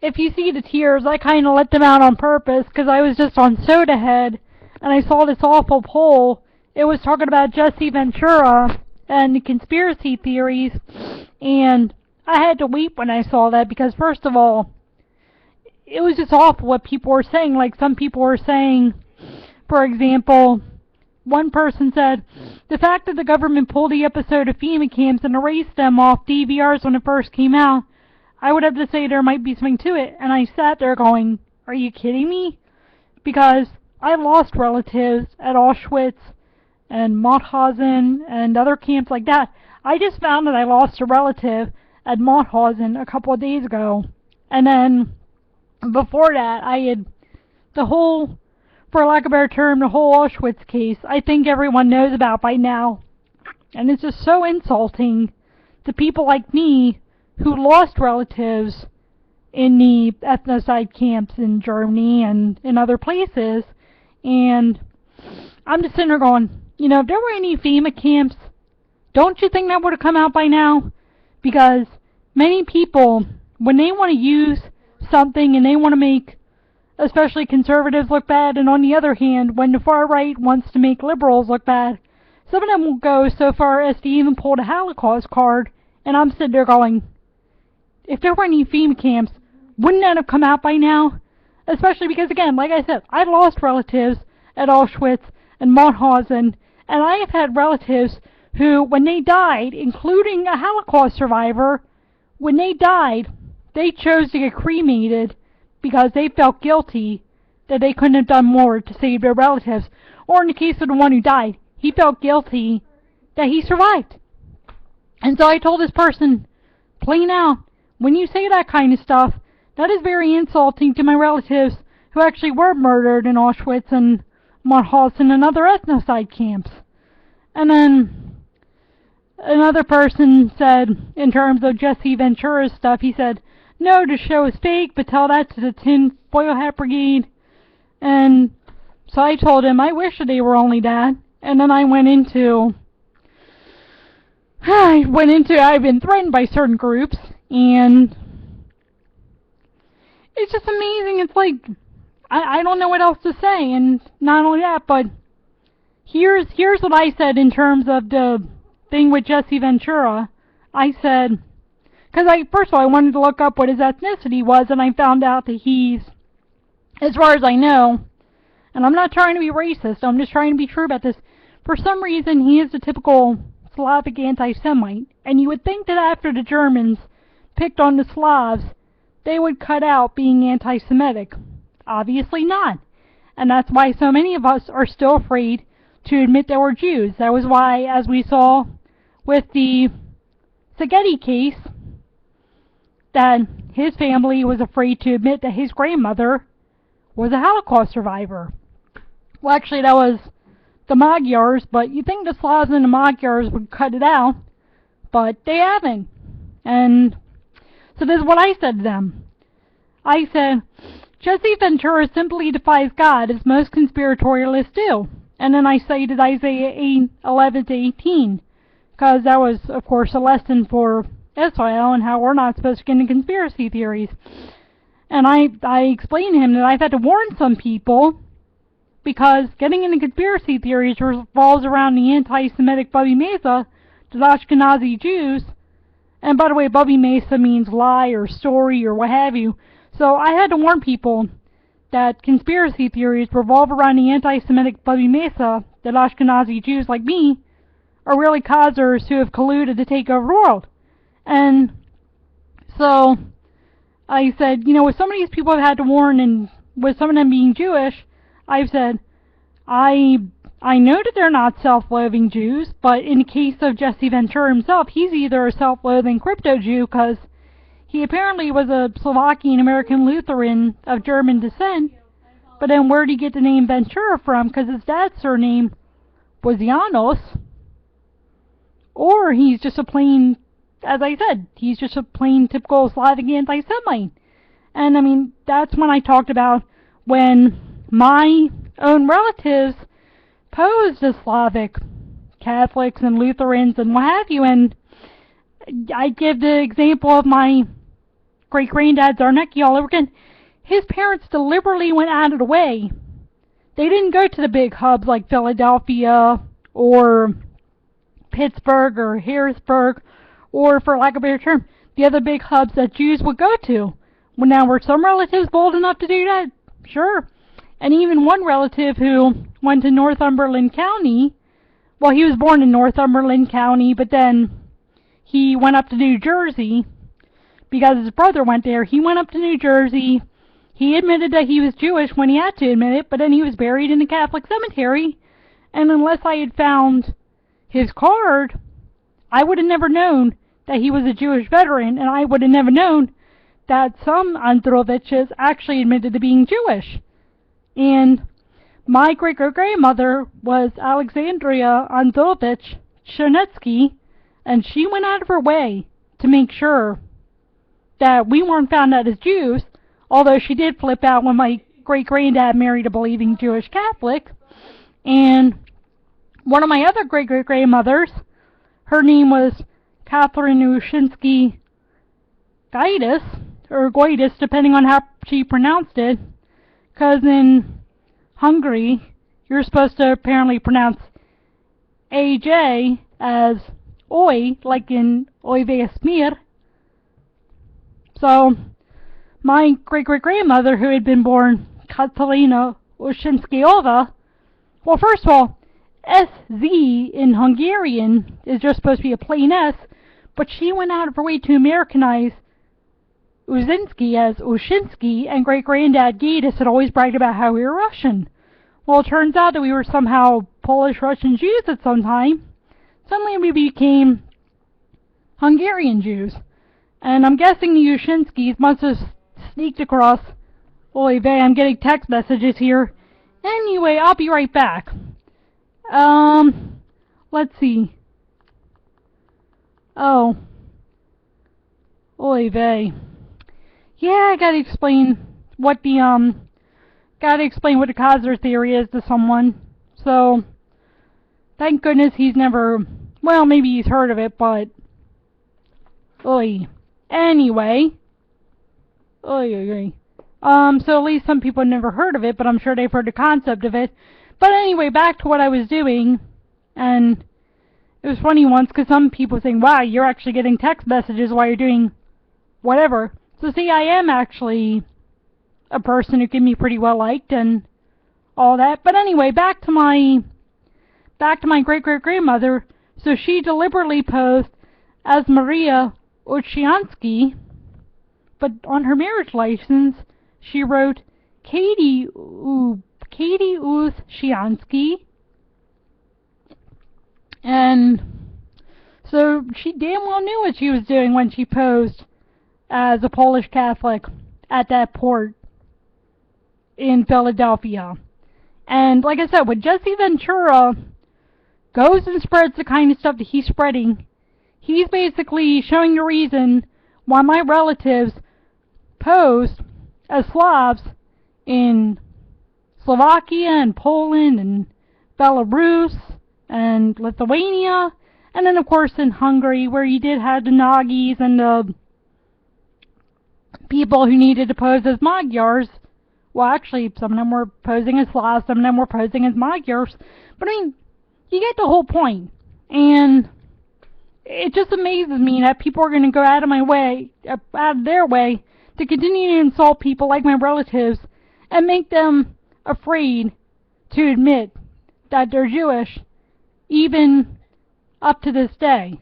if you see the tears, I kind of let them out on purpose because I was just on Soda Head and I saw this awful poll. It was talking about Jesse Ventura and the conspiracy theories, and I had to weep when I saw that because, first of all, it was just awful what people were saying. Like, some people were saying, for example, one person said, the fact that the government pulled the episode of FEMA camps and erased them off DVRs when it first came out, I would have to say there might be something to it. And I sat there going, are you kidding me? Because I lost relatives at Auschwitz and Mauthausen and other camps like that. I just found that I lost a relative at Mauthausen a couple of days ago. And then before that, I had the whole, for lack of a better term, the whole Auschwitz case, I think everyone knows about by now. And it's just so insulting to people like me who lost relatives in the ethnocide camps in Germany and in other places. And I'm just sitting there going, you know, if there were any FEMA camps, don't you think that would have come out by now? Because many people, when they want to use something and they want to make especially conservatives look bad, and on the other hand, when the far right wants to make liberals look bad, some of them will go so far as to even pull the Holocaust card, and I'm sitting there going, if there were any FEMA camps, wouldn't that have come out by now? Especially because, again, like I said, I lost relatives at Auschwitz and Mauthausen, and I have had relatives who, when they died, including a Holocaust survivor, when they died, they chose to get cremated because they felt guilty that they couldn't have done more to save their relatives. Or in the case of the one who died, he felt guilty that he survived. And so I told this person, plain out, when you say that kind of stuff, that is very insulting to my relatives who actually were murdered in Auschwitz and Mauthausen and other ethnocide camps. And then another person said, in terms of Jesse Ventura's stuff, he said, no, the show is fake, but tell that to the Tin Foil Hat Brigade. And so I told him, I wish that they were only that. And then I went into, I've been threatened by certain groups, and it's just amazing. It's like, I don't know what else to say. And not only that, but here's what I said in terms of the thing with Jesse Ventura. I said, because first of all, I wanted to look up what his ethnicity was, and I found out that he's, as far as I know, and I'm not trying to be racist, I'm just trying to be true about this, for some reason he is the typical Slavic anti-Semite, and you would think that after the Germans picked on the Slavs, they would cut out being anti-Semitic. Obviously not. And that's why so many of us are still afraid to admit that we're Jews. That was why, as we saw with the Szigeti case, that his family was afraid to admit that his grandmother was a Holocaust survivor. Well, actually, that was the Magyars, but you'd think the Slavs and the Magyars would cut it out, but they haven't. And so this is what I said to them. I said, Jesse Ventura simply defies God, as most conspiratorialists do. And then I cited Isaiah 8:11-18, because that was, of course, a lesson for Israel and how we're not supposed to get into conspiracy theories. And I explained to him that I've had to warn some people because getting into conspiracy theories revolves around the anti-Semitic Bubby Mesa, the Ashkenazi Jews. And by the way, Bubby Mesa means lie or story or what have you. So I had to warn people that conspiracy theories revolve around the anti-Semitic Bubby Mesa, that Ashkenazi Jews like me are really causers who have colluded to take over the world. And so I said, you know, with some of these people I've had to warn, and with some of them being Jewish, I've said, I know that they're not self-loathing Jews, but in the case of Jesse Ventura himself, he's either a self-loathing crypto Jew, because he apparently was a Slovakian-American Lutheran of German descent, but then where did he get the name Ventura from? Because his dad's surname was Janos, or he's just a plain, as I said, he's just a plain typical Slavic anti-Semite. And I mean, that's when I talked about when my own relatives posed as Slavic Catholics and Lutherans and what have you, and I give the example of my great-granddad Zarnecki all over again. His parents deliberately went out of the way. They didn't go to the big hubs like Philadelphia or Pittsburgh or Harrisburg, or, for lack of a better term, the other big hubs that Jews would go to. Well, now, were some relatives bold enough to do that? Sure. And even one relative who went to Northumberland County, well, he was born in Northumberland County, but then he went up to New Jersey because his brother went there. He went up to New Jersey. He admitted that he was Jewish when he had to admit it, but then he was buried in a Catholic cemetery. And unless I had found his card, I would have never known that he was a Jewish veteran, and I would have never known that some Androviches actually admitted to being Jewish. And my great-great-grandmother was Alexandria Androvich Chernetsky, and she went out of her way to make sure that we weren't found out as Jews, although she did flip out when my great-granddad married a believing Jewish Catholic. And one of my other great-great-grandmothers, her name was Catherine Ushinsky Gaitis, or Goitis, depending on how she pronounced it, because in Hungary, you're supposed to apparently pronounce AJ as Oi, like in Oi Vesmir. So, my great-great-grandmother, who had been born Katarina Ushinskyova, well, first of all, SZ in Hungarian is just supposed to be a plain S, but she went out of her way to Americanize Uzinski as Ushinsky, and great-granddad Gatis had always bragged about how we were Russian. Well, it turns out that we were somehow Polish-Russian Jews at some time. Suddenly we became Hungarian Jews. And I'm guessing the Ushinskis must have sneaked across. Oy vey, I'm getting text messages here. Anyway, I'll be right back. Let's see. Oh. Oy vey. Yeah, I gotta explain what the, Kaiser theory is to someone. So, thank goodness he's never, well, maybe he's heard of it, but, oy. Anyway. Oy, oy, oy. So at least some people have never heard of it, but I'm sure they've heard the concept of it. But anyway, back to what I was doing, and it was funny once, because some people saying, wow, you're actually getting text messages while you're doing whatever. So see, I am actually a person who can be pretty well liked and all that. But anyway, back to my great-great-grandmother. So she deliberately posed as Maria Uchiansky, but on her marriage license, she wrote Katie Uchiansky. And so she damn well knew what she was doing when she posed as a Polish Catholic at that port in Philadelphia. And like I said, when Jesse Ventura goes and spreads the kind of stuff that he's spreading, he's basically showing the reason why my relatives posed as Slavs in Slovakia and Poland and Belarus and Lithuania, and then of course in Hungary, where you did have the Nagis and the people who needed to pose as Magyars. Well, actually, some of them were posing as Slavs, some of them were posing as Magyars. But I mean, you get the whole point. And it just amazes me that people are going to go out of their way to continue to insult people like my relatives and make them afraid to admit that they're Jewish, even up to this day.